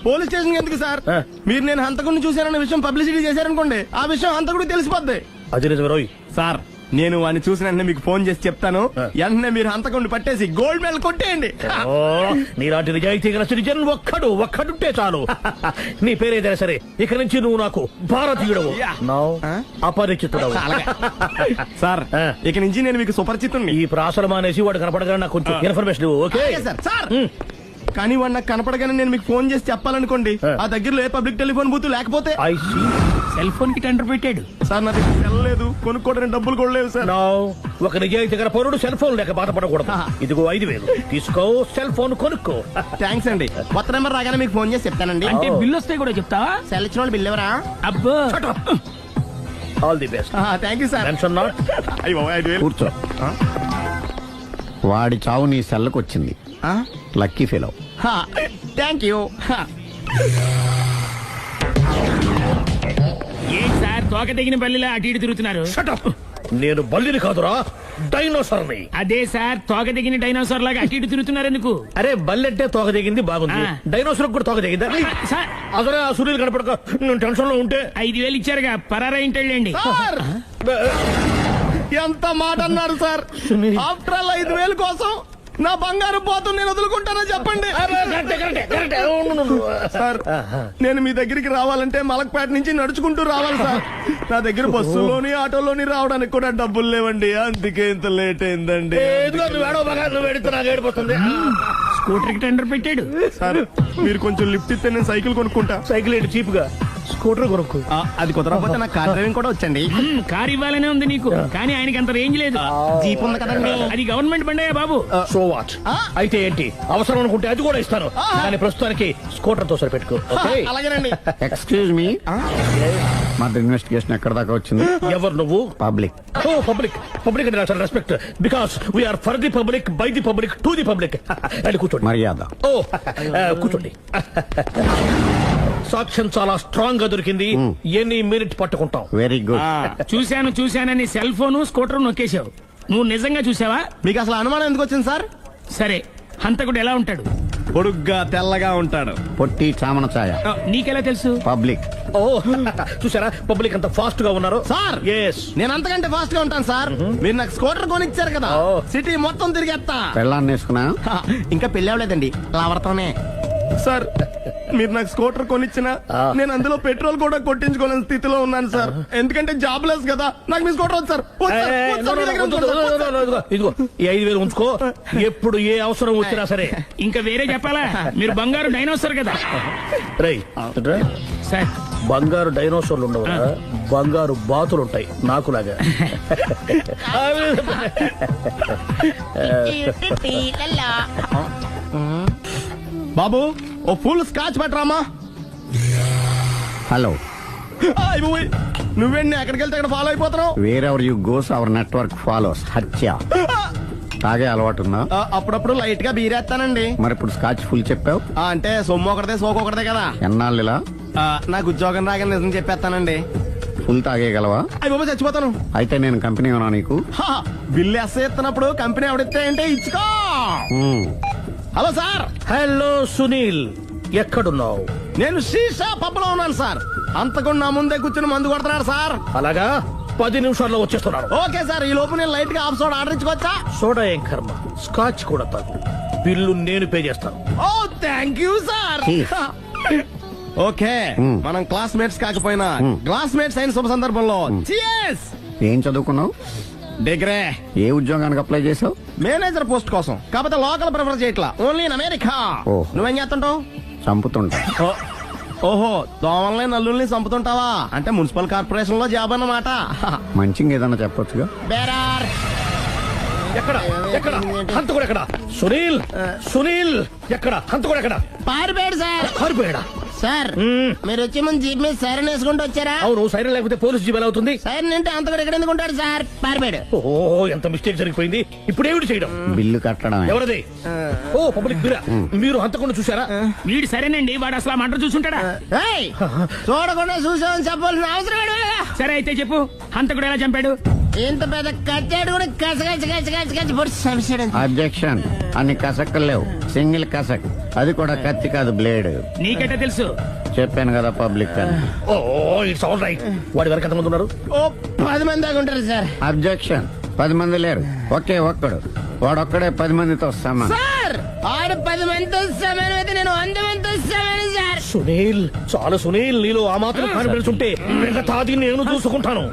పోలీస్ స్టేషన్ ఎందుకు సార్? మీరు నేను హంతకుడిని చూశానన్న విషయం పబ్లిసిటీ చేశారనుకోండి, ఆ విషయం హంతకుడికి తెలిసిపోద్ది. అది నిజమే రోయ్. సార్, నేను వాడిని చూసిన వెంటనే మీకు ఫోన్ చేసి చెప్తాను. వెంటనే మీరు హంతకుడిని పట్టేసి గోల్డ్ మెడల్ కొట్టేయండి. నీలాంటి నిజాయితీ గల సిటిజన్ ఒక్కడుంటే చాలు. నీ పేరేదైనా సరే, ఇక నుంచి నువ్వు నాకు భారతీయుడవు, అపరిచితుడవు. సార్, ఇక నుంచి నేను మీకు సుపరిచితుడిని. ఈ ప్రాసలం అనేసి వాడు కనపడగానే నాకు కొంచెం ఇన్ఫర్మేషన్. Okay sir. కానీ వాడు నాకు కనపడగానే నేను మీకు ఫోన్ చేసి చెప్పాలనుకోండి, ఆ దగ్గరలో ఏ పబ్లిక్ టెలిఫోన్ బూత్ లేకపోతే. సెల్ ఫోన్ కి టెండర్ పెట్టాడు. సార్ నా దగ్గర సెల్ లేదు, కొనుక్కోవడానికి డబ్బులు కూడా లేవు సార్. ఒక నిజాయితీ గల పౌరుడు సెల్ ఫోన్ లేక బాధపడకూడదు. ఇదిగో 5,000 తీసుకో, సెల్ ఫోన్ కొనుక్కో. థ్యాంక్స్ అండి. కొత్త నెంబర్ రాగానే మీకు ఫోన్ చేసి చెప్తానండి. అంటే బిల్ వస్తే కూడా చెప్తావా? సెల్ ఇచ్చిన వాళ్ళు బిల్ ఎవరా? అబ్బో all the best. Thank you sir. Tension not. కూర్చో. వాడి చావు నీ సెల్లకు వచ్చింది. Lucky fellow. Thank you. ఏంటి సార్ తోక తెగిన బల్లిలా అటు ఇటు తిరుగుతున్నారు? నేను బల్లిని కాదురా, డైనోసార్ని. అదే సార్ తోక తెగిన డైనోసార్ లాగా అటు ఇటు తిరుగుతున్నారు ఎందుకు? అరే బల్లెట్టే తోక దిగింది బాగుంది, ఆ. డైనోసార్ కూడా తోక దిగిందా? సార్ అసలే ఆ సూర్యుడు కనపడక నేను టెన్షన్ లో ఉంటే 5,000 ఇచ్చారుగా, పరారా ఇంటండి. సార్ ఎంత మాట అన్నారు సార్. ఆఫ్టర్ ఆల్ 5,000 కోసం నా బంగారు పోతు నేను వదులుకుంటానని చెప్పండి. సార్ నేను మీ దగ్గరికి రావాలంటే మలక్పేట నుంచి నడుచుకుంటూ రావాలి సార్. నా దగ్గర బస్సులోని ఆటోలోని రావడానికి కూడా డబ్బులు లేవండి, అందుకే ఇంత లేట్ అయిందండి. స్కూటర్ కి టెండర్ పెట్టాడు. సార్ మీరు కొంచెం లిఫ్ట్ ఇస్తే నేను సైకిల్ కొనుక్కుంటా. సైకిల్ ఏంటి చీప్ గా, స్కూటర్ కొనుక్కో. అది కుదరకపోతే నాకు కార్ డ్రైవింగ్ కూడా వచ్చండి. కార్ ఇవ్వాలనే ఉంది నీకు, కానీ ఆయనకి అంత రేంజ్ లేదు. జీప్ ఉంది కదండి. అది గవర్నమెంట్ బండే బాబు. సో వాట్ అయితే ఏంటి, అవసరం అనుకుంటే అది కూడా ఇస్తాను, కానీ ప్రస్తుతానికి స్కూటర్ తో సరిపెట్టుకో. అలాగేనండి. ఎక్స్క్యూజ్ మీ, మరి ఇన్వెస్టిగేషన్ ఎక్కడ దాకా వచ్చింది? ఎవరు నువ్వు? పబ్లిక్. ఓ పబ్లిక్. పబ్లిక్ అంటే చాలా respect, because we are for the public, by the public, to the public. అది కూర్చోండి. మర్యాద. ఓ కూర్చోండి. సాక్ష్యం చాలా స్ట్రాంగ్ గా దొరికింది, ఎన్ని మినిట్ పట్టుకుంటాం. Very good. చూశానని సెల్ ఫోను స్కూటర్ నొక్కేశావు. నువ్వు నిజంగా చూసావా? మీకు అసలు అనుమానం ఎందుకు వచ్చింది సార్? సరే, హంతకుడు ఎలా ఉంటాడు? పొడుగ్గా తెల్లగా ఉంటాడు. పొట్టి చామన ఛాయ. నీకెలా తెలుసు? పబ్లిక్. ఓ చూసారా పబ్లిక్ అంత ఫాస్ట్ గా ఉన్నారు. సార్ ఎస్, నేను అంతకంటే ఫాస్ట్ గా ఉంటాను సార్. మీరు నాకు స్కూటర్ కొనిచ్చారు కదా, సిటీ మొత్తం తిరిగేస్తా. పెళ్ళాన్ని వేసుకున్నా? ఇంకా పెళ్లి అవ్వలేదండి, లావర్తోనే. సార్ మీరు నాకు స్కూటర్ కొనిచ్చిన నేను అందులో పెట్రోల్ కూడా కొట్టించుకోలేని స్థితిలో ఉన్నాను సార్. ఎందుకంటే జాబ్ లెస్ కదా, నాకు మీ స్కూటర్ వద్దు సార్. ఇదిగో ఈ 5,000 ఉంచుకో, ఎప్పుడు ఏ అవసరం వచ్చినా సరే. ఇంకా వేరే చెప్పాలా? మీరు బంగారు డైనోసార్ కదా. రై సార్ బంగారు డైనోసార్లు ఉండవు, బంగారు బాతులు ఉంటాయి నాకులాగా. బాబు ఓ ఫుల్ స్కాచ్ పట్టరామా. హలో. నువ్వేంటి ఎక్కడికి వెళ్తే అక్కడ ఫాలో అయిపోతున్నావు? Wherever you goes our network follows. హత్య. తాగే అలవాటు ఉందా? అప్పుడప్పుడు లైట్ గా బీరేస్తానండి. మరి ఇప్పుడు స్కాచ్ ఫుల్ చెప్పావు అంటే సొమ్ము ఒకటిదే సోకు ఒకటిదే కదా. ఎన్నాళ్ళిలా? నాకు ఉద్యోగం రాగానే నిజం చెప్పేస్తానండి. ఫుల్ తాగేయగలవా? అయ్యి బాబు చచ్చిపోతాను. అయితే నేను కంపెనీ ఉన్నా నీకు? బిల్లు ఎస్ ఎత్తినప్పుడు కంపెనీ ఎవడితే అంటే ఇచ్చుకో. Hello sir. హలో సునీల్, ఎక్కడున్నావు? నేను శీషా పబ్లో ఉన్నాను సార్. అంతకుండా నా ముందే కూర్చుని మందు కొడుతున్నాడు సార్. అలాగా, 10 నిమిషాల్లో వచ్చేస్తున్నాను. ఓకే సార్, ఈ లోపు నేను లైట్ గా హాఫ్ సోడా ఆర్డర్ ఇచ్చుకోవచ్చా? సోడా ఏం కర్మ, స్కాచ్ కూడా తాగు, బిల్లు నేను పే చేస్తాను. ఓ థ్యాంక్ యూ సార్. ఓకే, మనం క్లాస్మేట్స్ కాకపోయినా క్లాస్మేట్స్ అయిన శుభ సందర్భంలో cheers. ఏం చదువుకున్నావు? డిగ్రీ. ఏ ఉద్యోగానికి అప్లై చేసావు? మేనేజర్ పోస్ట్ కోసం, కాకపోతే లోకల్ ప్రిఫర్ చేయట్లా, ఓన్లీ ఇన్ అమెరికా. ఓహో. నువ్వేం చేస్తుంటావు? చంపుతుంటా. ఓహో, దోమల్ని నల్లుల్ని చంపుతుంటావా? అంటే మున్సిపల్ కార్పొరేషన్ లో జాబ్ అన్నమాట. మంచిగా ఏదన్నా చెప్పొచ్చుగా. బేరార్. ఎక్కడ ఎక్కడ హంతకుడు ఎక్కడ? సునీల్, సునీల్ ఎక్కడ? హంతకుడు ఎక్కడ? పారిపోయాడు సార్. పారిపోయాడా? సార్ మీరు వచ్చే ముందు జీప్ మీద సైరన్ వేసుకుంటూ వచ్చారా? అవును, సైరన్ లేకపోతే పోలీస్ జీబ్ ఎలా అవుతుంది? సైరన్ అంటే అంతకుడు ఎక్కడ ఎందుకు ఉంటాడు సార్? పారిపోయాడు. ఓ ఎంత మిస్టేక్ జరిగిపోయింది. ఇప్పుడు ఏమిటి చేయడం? బిల్లు కట్టడం. ఎవరది? ఓ పబ్లిక్ బిరా. మీరు హంతకుండా చూసారా? వీడు సరేనండి, వాడు అసలు మంట చూసుంటాడా? చూడకుండా చూసామని చెప్పాల్సిన అవసరం లేదు. సరే అయితే చెప్పు, హంతకుడు ఎలా చంపాడు? ఇంత పెద్ద కచ్చాడు కూడా కసగచ్చి పొడి సమస్యడు. అబ్జెక్షన్. అన్ని కసక్కలు లేవు, సింగిల్ కసక్. అది కూడా కత్తి కాదు, బ్లేడ్. నీకెట్ట తెలుసు? చెప్పాను కదా పబ్లిక్ అని. Oh it's all right. వాడి వరకు ఎంతమంది ఉన్నారు? ఓ 10 మంది దాకా ఉంటారు సార్. అబ్జెక్షన్. 10 మంది లేరు, ఒకే ఒక్కడు. వాడొక్కడే 10 మందితో సమానం. సార్ ఆడు 10 మందితో సమానం అయితే నేను 100 మందితో సమానం సార్. సునీల్ చాలు సునీల్, నీలో ఆ మాత్రం కాన్ఫిడెన్స్ ఉంటే మిగతాది నేను చూసుకుంటాను.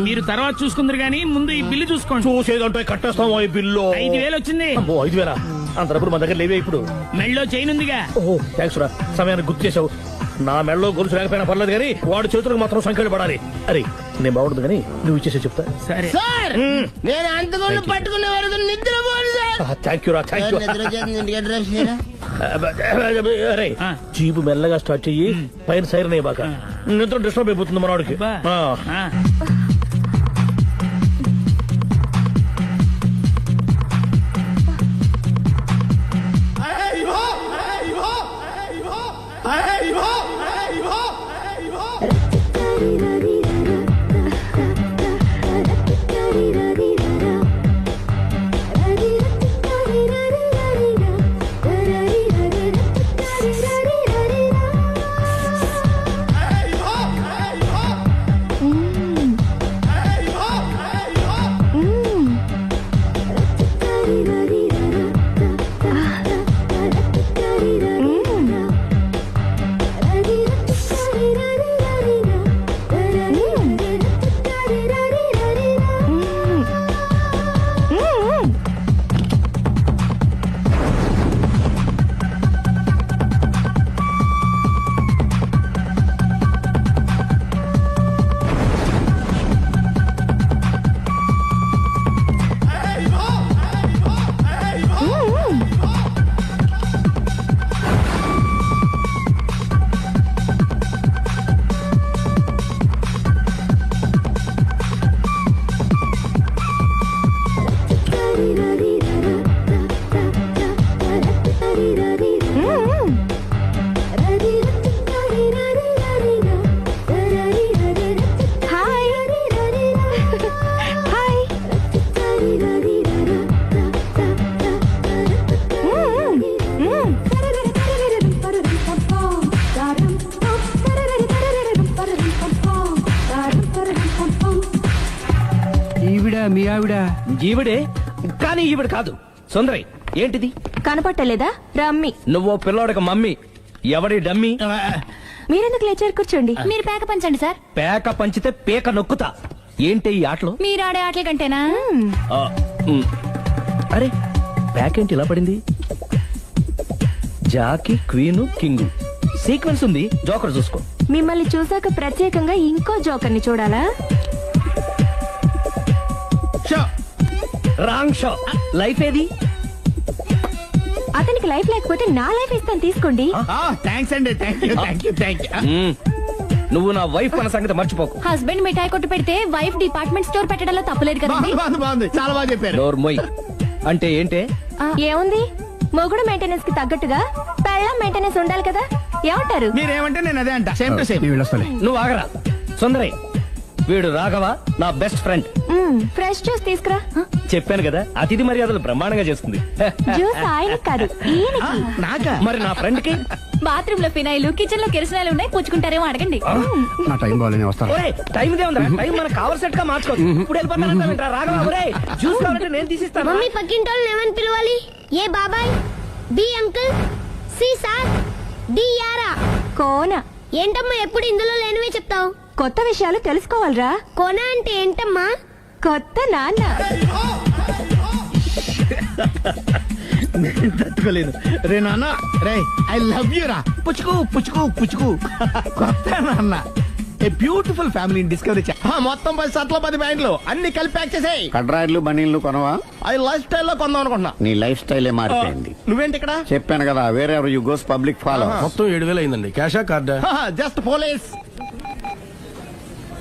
మీరు తర్వాత చూసుకుందరు గానీ ముందు ఈ బిల్లు చూసుకోండి. చూసేదంటే కట్టేస్తాం ఈ బిల్లు. 5,000 వచ్చింది. అమ్మో 5,000 అంత డబ్బులు మన దగ్గర లేవే ఇప్పుడు. మెళ్ళో చైన్ ఉందిగా. ఓహో థ్యాంక్స్ రా, సమయానికి గుర్తు చేసావు. నా మెడలో గొలుసు లేకపోయినా పర్లేదు కానీ వాడి చేతులకు మాత్రం సంఖ్యలు పడాలి. అరే నేను బాగుంటుంది కానీ నువ్వు ఇచ్చేసే చెప్తా. సరే సార్ నేను అంతకుండా పట్టుకునే వరకు నిద్రపోను సార్. థ్యాంక్ యూ రా, థ్యాంక్ యూ. అరే జీపు మెల్లగా స్టార్ట్ చెయ్యి, పైన సైరన్ అయ్యాక నిద్ర డిస్టర్బ్ అయిపోతుంది మనవాడికి. మీ ఆవిడ ఈవిడే కానీ ఈవిడ కాదు. సుందరి ఏంటిది కనపట్టలేదా? రమ్మి. నువ్వు పిల్లోడక మమ్మీ. ఎవడి డమ్మీ? మీరెందుకు లేచారు? కూర్చోండి. మీరు పేక పంచండి సార్. పేక పంచితే పేక నొక్కుతా. ఏంటి ఈ ఆటలు? మీరు ఆడే ఆటల కంటేనా? అరే పేకేంటి ఇలా పడింది? జాకీ, క్వీను, కింగు సీక్వెన్స్ ఉంది. జోకర్ చూసుకో. మిమ్మల్ని చూసాక ప్రత్యేకంగా ఇంకో జోకర్ని చూడాలా? Wrong show. లైఫ్ ఏది? అతనికి లైఫ్ లేకపోతే నా లైఫ్ ఇస్తాను, తీసుకోండి. థ్యాంక్స్ అండి. నువ్వు నా వైఫ్ అన్న సంగతి మర్చిపోకు. హస్బెండ్ మిఠాయి కొట్టు పెడితే వైఫ్ డిపార్ట్మెంట్ స్టోర్ పెట్టడంలో తప్పులేదు కదండి. చాలా బాగా చెప్పారు. డోర్ మొయ్ అంటే ఏంటే? ఏముంది, మొగుడు మెయింటెనెన్స్ కి తగ్గట్టుగా పెళ్ళం మెయింటెనెన్స్ ఉండాలి కదా. ఏమంటారు? మీరేమంటే నేను అదే అంట. Same to same. నువ్వు ఆగరా. సుందరి వీడు రాఘవ, నా బెస్ట్ ఫ్రెండ్. ఫ్రెష్ జ్యూస్ తీసుకురా. చెప్పాను కదా అతిథి మర్యాదలు బ్రహ్మాండంగా చేస్తుంది. జ్యూస్ ఆయన కాదు, ఈయనకి. నాకా? మరి నా ఫ్రెండ్ కి? బాత్రూమ్ లో ఫినాయిల్, కిచెన్ లో కిరసనాయిలు ఉన్నాయి, పుచ్చుకుంటారేమో అడగండి. నా టైం బాగాలేని వస్తాను. టైం ఇదే ఉందా? టైం మనకు కావలసినట్టు గా మార్చుకోవచ్చు. ఇప్పుడు వెళ్ళిపోతానంటా రాఘవ. ఒరే జ్యూస్ కావాలంటే నేను తీసిస్తాను. మమ్మీ పక్కింటోళ్ళని ఏమని పిలవాలి? ఏ బాబాయ్, B uncle, C sir, D యారా. కోన. ఏంటమ్మా ఎప్పుడు ఇందులో లేనివే చెప్తావు? కొత్త విషయాలు తెలుసుకోవాలరా. కోన అంటే ఏంటమ్మా? కొత్త నాన్న. తట్టుకోలేదు. రే నాన్న, రే ఐ లవ్ యూ రా. పుచ్చుకు పుచ్చుకు పుచ్చుకు. కొత్త నాన్న. A beautiful family discovery. మొత్తం 10 షర్ట్లు 10 ప్యాంట్లు అన్ని కలిపి ప్యాక్ చేసేయ్. కడ్రాయిలు బనీళ్లు కొనవా? అది లైఫ్ స్టైల్ లో కొందాం అనుకుంటున్నా. నీ లైఫ్ స్టైలే మారిపోయింది. నువ్వేంటి ఇక్కడ? చెప్పాను కదా, వేరే ఎవరు యు గోస్ పబ్లిక్ ఫాలో. మొత్తం 7,000 అయిందండి. క్యాషా కార్డా? Just police.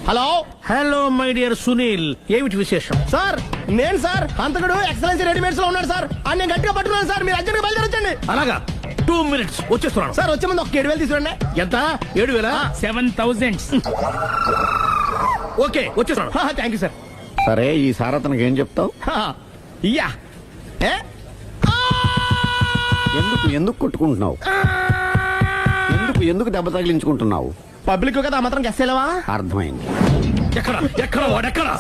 Hello hello my dear Sunil, ఏమిటి విశేషం? సార్ నేను సార్ అంతకుడు ఎక్సలెన్సీ రెడీమేడ్స్ లో ఉన్నాడు సార్. అని నేను గట్టిగా పట్టుకున్నాను సార్. మీరు అర్జెంట్ గా బయలుదేరొచ్చండి. అలాగా 2 minutes వచ్చేస్తున్నాను సార్. వచ్చే ముందు ఒక 7,000 తీసుకురండి. ఎంత? 7,000? 7,000. ఓకే వచ్చేస్తున్నాను. Thank you sir. సరే ఈ సార్ అతనికి ఏం చెప్తావు? యా ఎందుకు ఎందుకు కొట్టుకుంటున్నావు? ఎందుకు ఎందుకు దెబ్బ తగిలించుకుంటున్నావు? పబ్లిక్ కదా మాత్రం గెస్సేలవా? అర్థమైంది.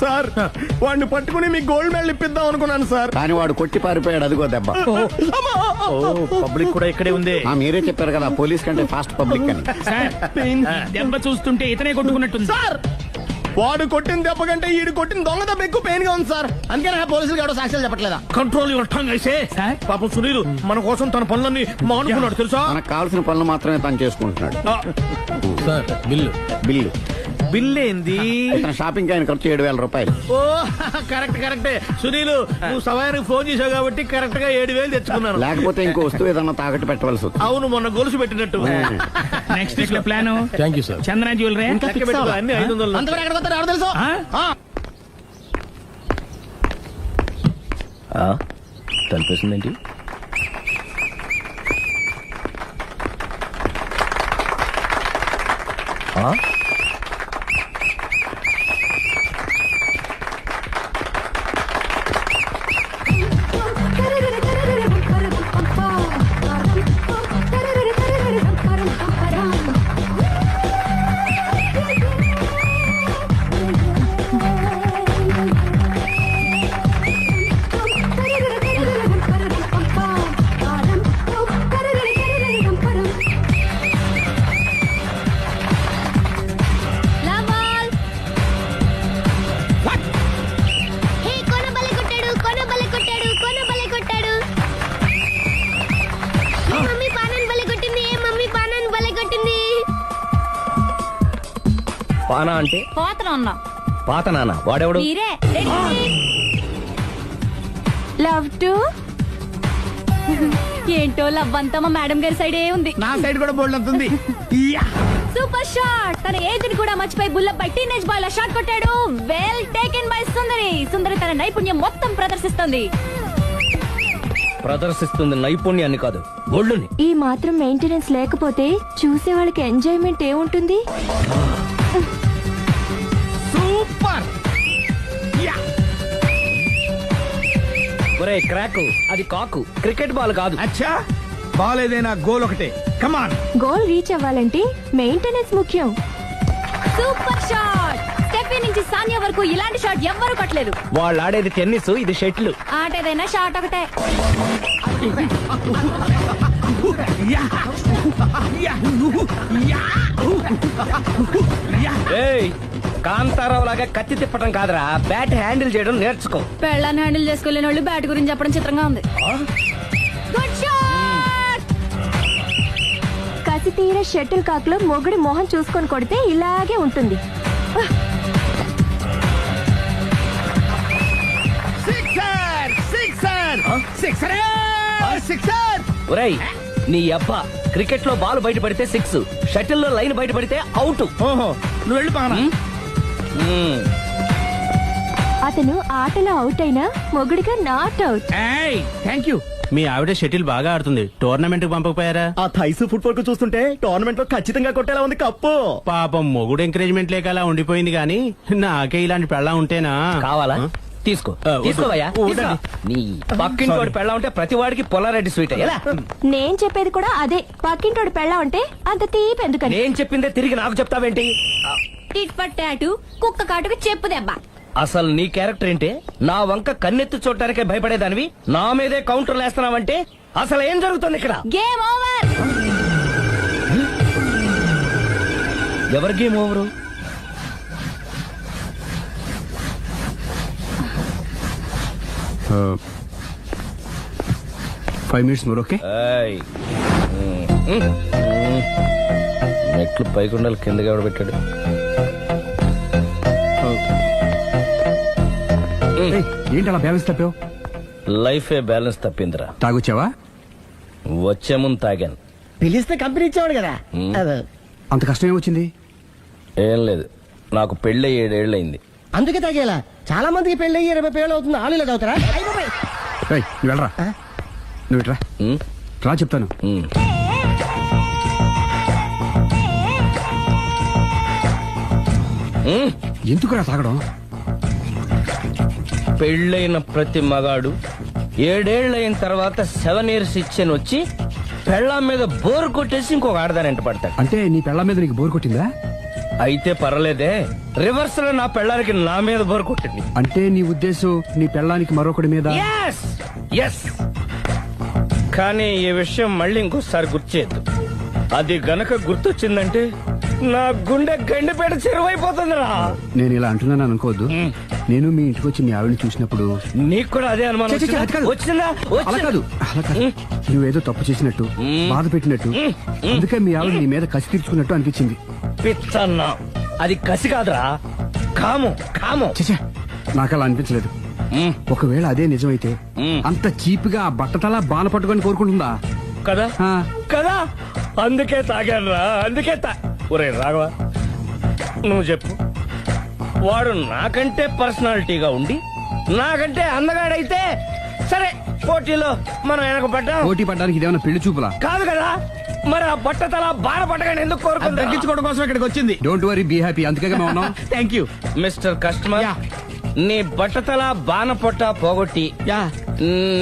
సార్ వాడిని పట్టుకుని మీ గోల్డ్ మెడల్ ఇప్పిద్దాం అనుకున్నాను సార్. కానీ వాడు కొట్టి పారిపోయాడు, అదిగో దెబ్బ. పబ్లిక్ కూడా ఇక్కడే ఉంది. మీరే చెప్పారు కదా పోలీస్ కంటే ఫాస్ట్ పబ్లిక్ అని. దెబ్బ చూస్తుంటే ఇతనే కొట్టుకున్నట్టుంది సార్. వాడు కొట్టిన దెబ్బ కంటే ఈడు కొట్టిన దొంగ దెబ్బ ఎక్కువ పెయిన్ గా ఉంది సార్. అందుకని పోలీసులు ఎవడో సాక్ష్యాలు చెప్పట్లేదా? కంట్రోల్ యువర్ టంగ్ అయితే. పాపం సునీల్ మన కోసం తన పనులన్నీ మానుకున్నాడు తెలుసా. మనకు కావాల్సిన పనులు మాత్రమే తను చేసుకుంటున్నాడు. సార్ బిల్లు బిల్లు బిల్ ఏంది? ఇతను షాపింగ్ ఆయన ఖర్చు 7,000 రూపాయలు. ఓ కరెక్టే సునీల్, నువ్వు సమయానికి ఫోన్ చేసావు కాబట్టి కరెక్ట్ గా 7,000 తెచ్చుకున్నాను. లేకపోతే ఇంకో వస్తువు ఏదన్నా తాకట్టు పెట్టవలసి వస్తుంది. అవును, మొన్న గొలుసు పెట్టినట్టు. నెక్స్ట్ వీక్ లో plan thank you sir. Chandra jewellery అన్ని 500. అంతవరకు ఎక్కడ పోతారు ఎవరు తెలుసు? తెలిపేసిందేంటి? పానా అంటే పాత నాన్న వాడెవడు? లవ్ టు ఏంటో లవ్ అంతా మా మేడం గారి సైడే ఉంది. నా సైడ్ కూడా బోల్డ్ అంతుంది. Super shot. తన ఏజ్ ని కూడా మర్చిపోయి బుల్లపై టీనేజ్ బాయ్ లా షాట్ కొట్టాడు. Well taken by Sundari. Sundari తన నైపుణ్యం మొత్తం ప్రదర్శిస్తుంది నైపుణ్యాన్ని కాదు, ఒళ్ళుని. ఈ మాత్రం మెయింటెనెన్స్ లేకపోతే చూసే వాళ్ళకి ఎంజాయ్మెంట్ ఏముంటుంది? సూపర్. ఒరే క్రాకు, అది కాకు, క్రికెట్ బాల్ కాదు. అచ్చా, బాల్ ఏదైనా గోల్ ఒకటే. కమాన్. గోల్ రీచ్ అవ్వాలంటే మెయింటెనెన్స్ ముఖ్యం. Super shot. స్టెఫీ నుంచి సానియా వరకు ఇలాంటి షాట్ ఎవ్వరూ కొట్టలేదు. వాళ్ళు ఆడేది టెన్నిస్, ఇది షటిల్. ఆట ఏదైనా షాట్ ఒకటే. కాంతారావు లాగా కత్తి తిప్పడం కాదురా, బ్యాట్ హ్యాండిల్ చేయడం నేర్చుకో. పెళ్ళాన్ని హ్యాండిల్ చేసుకోలేని వాళ్ళు బ్యాట్ గురించి చెప్పడం చిత్రంగా ఉంది. Good shot. కసి తీర షటిల్ కాక్ లో మొగుడి మొహం చూసుకొని కొడితే ఇలాగే ఉంటుంది. ఒరేయ్, నీ అబ్బా క్రికెట్ లో బాల్ బయట పడితే 6, షటిల్ లో లైన్ బయట పడితే అవుట్. నువ్వు వెళ్ళి పానా. అతను ఆటలో అవుట్ అయినా మొగుడిగా నాట్ అవుట్. Thank you. మీ ఆవిడ షటిల్ బాగా ఆడుతుంది, టోర్నమెంట్ కు పంపకపోయారా? ఆ థైస్ ఫుట్బాల్ కు చూస్తుంటే టోర్నమెంట్ లో ఖచ్చితంగా కొట్టేలా ఉంది కప్పు. పాపం మొగుడు ఎంకరేజ్మెంట్ లేక అలా ఉండిపోయింది గానీ నాకే ఇలాంటి పెళ్ళా ఉంటేనా. కావాలా? తీసుకో, తీసుకోవయ్యా. నీ పక్కింటోడి పెళ్ళా ఉంటే ప్రతి వాడికి పొలారెడ్డి స్వీట్. నేను చెప్పేది కూడా అదే. పక్కింటోడు పెళ్ళా ఉంటే అంత తీపి ఎందుకని. నేను చెప్పిందే తిరిగి నాకు చెప్తావేంటి? టిట్ ఫర్ టాటూ, కుక్క కాటుకు చెప్పు దెబ్బ. అసలు నీ క్యారెక్టర్ ఏంటి? నా వంక కన్నెత్తి చూడటానికే భయపడేదానివి నా మీదే కౌంటర్ వేస్తున్నావంటే అసలు ఏం జరుగుతుంది ఇక్కడ? Game over. ఎవరి game over? 5 minutes more, okay? మెట్లు పైకుండాలి కిందకి ఎవడ పెట్టాడు? ఏంటి అలా బ్యాలెన్స్ తప్పావు? లైఫే బ్యాలెన్స్ తప్పిందిరా. తాగొచ్చావా? వచ్చే ముందు తాగాను. పిలిస్తే కంపెనీ ఇచ్చేవాడు కదా. అంత కష్టం ఏమొచ్చింది? ఏం లేదు, నాకు పెళ్ళి 7 ఏళ్ళు అయింది. అందుకే తాగేలా. చాలా మందికి పెళ్ళి 20 ఏళ్ళు అవుతుంది. ఆలు ఇలా తాగుతారా? నువ్వు వెళ్ళరా, నువ్వు ఇట్రా రా చెప్తాను. ఎందుకురా తాగడం? పెళ్ళైన ప్రతి మగాడు 7 ఏళ్ళు అయిన తర్వాత 7 years ఇచ్చాను వచ్చి పెళ్ళాం మీద బోర్ కొట్టేసి ఇంకొక ఆడదాని ఎంట పడతాడు. అంటే నీ పెళ్ళాం మీద నీకు బోర్ కొట్టిందా? అయితే పర్లేదే, రివర్స్ లో నా పెళ్ళానికి నా మీద బోరు కొట్టింది. అంటే నీ ఉద్దేశం నీ పెళ్ళానికి మరొకటి మీద? ఎస్ కానీ ఈ విషయం మళ్ళీ ఇంకోసారి గుర్తు చేయద్దు. అది గనక గుర్తొచ్చిందంటే నా గుండె గండిపేట చెరువైపోతుందిరా. నేను ఇలా అంటున్నాను అనుకోవద్దు. నేను మీ ఇంటికి వచ్చి మీ ఆవిడని చూసినప్పుడు నీకు కూడా అదే అనుమానం ఛీ, ఛీ, అది కాదు. వచ్చిందా? అలా కాదు. నువ్వేదో తప్పు చేసినట్టు, బాధ పెట్టినట్టు, అందుకే మీ ఆవిడ నీ మీద కసి తీర్చుకున్నట్టు అనిపించింది. పిచ్చన్నా, అది కసి కాదురా, కాము కాము. చచ్చా, నాకు అలా అనిపించలేదు. ఒకవేళ అదే నిజమైతే అంత చీప్ గా ఆ బట్టతలా బాన పట్టుకొని కోరుకుంటుందా? కదా ఆ. కదా, అందుకే తాగాను రా, అందుకే ఒరే రాఘవ, నువ్వు చెప్పు, వాడు నాకంటే పర్సనాలిటీగా ఉండి నాకంటే అందగాడైతే సరే, పోటీలో మనం వెనక పడ్డాం. పోటీ పడ్డానికి ఇదేమన్నా పెళ్లి చూపులా? కాదు కదా, మరి ఆ బట్టతల బాన పట్టగానే ఎందుకు కోరుకుంటా? తగ్గించుకోవడం కోసం ఇక్కడికి వచ్చింది. Don't worry, be happy. అందుకే మేము ఉన్నాం. Thank you mister customer. నీ బట్టతల బాన పొట్ట పోగొట్టి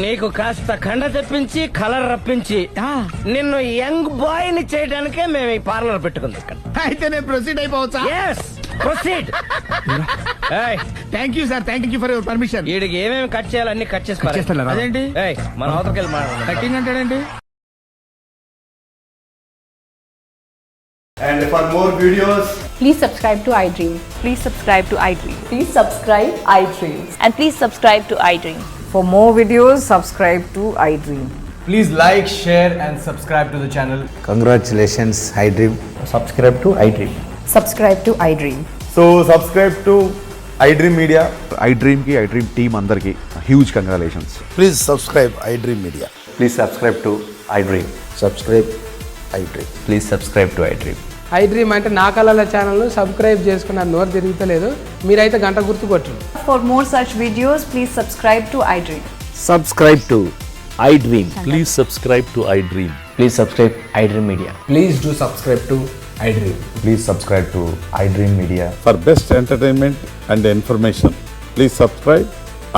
నీకు కాస్త కండ తెప్పించి కలర్ రప్పించి నిన్ను యంగ్ బాయ్ ని చేయడానికే మేము ఈ పార్లర్ పెట్టుకుంది ఇక్కడ. అయితే నేను ప్రొసీడ్ అయిపోవచ్చా? Yes proceed. Thank you sir, thank you for your permission. వీడికి ఏమేమి కట్ చేయాలి అన్ని కట్ చేసి చేస్తారా? అదేంటి మన అవతలకి వెళ్ళి మాట్లాడదాం. Cutting అంటాడండి? And for more videos, Please subscribe to iDream. Please subscribe to iDream. Please subscribe iDream. And please subscribe to iDream. For more videos, subscribe to iDream. Please like, share and subscribe to the channel. Congratulations iDream. Subscribe to iDream. Subscribe to iDream. so subscribe to iDream Media. iDream की iDream team अंदर की huge congratulations. Please subscribe iDream media. Please subscribe to iDream. Subscribe iDream. Please subscribe to iDream. iDream అంటే నా కళల ఛానల్ సబ్స్క్రైబ్ చేసుకున్న నోరు తిరుగుతలేదు. మీరైతే గంట గుర్తు కొట్టండి. For more such videos, please subscribe to iDream. Subscribe to iDream. Please subscribe to iDream. Please subscribe iDream Media. Please do subscribe to iDream. Please subscribe to iDream Media. For best entertainment and information please subscribe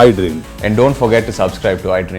iDream. And don't forget to subscribe to iDream.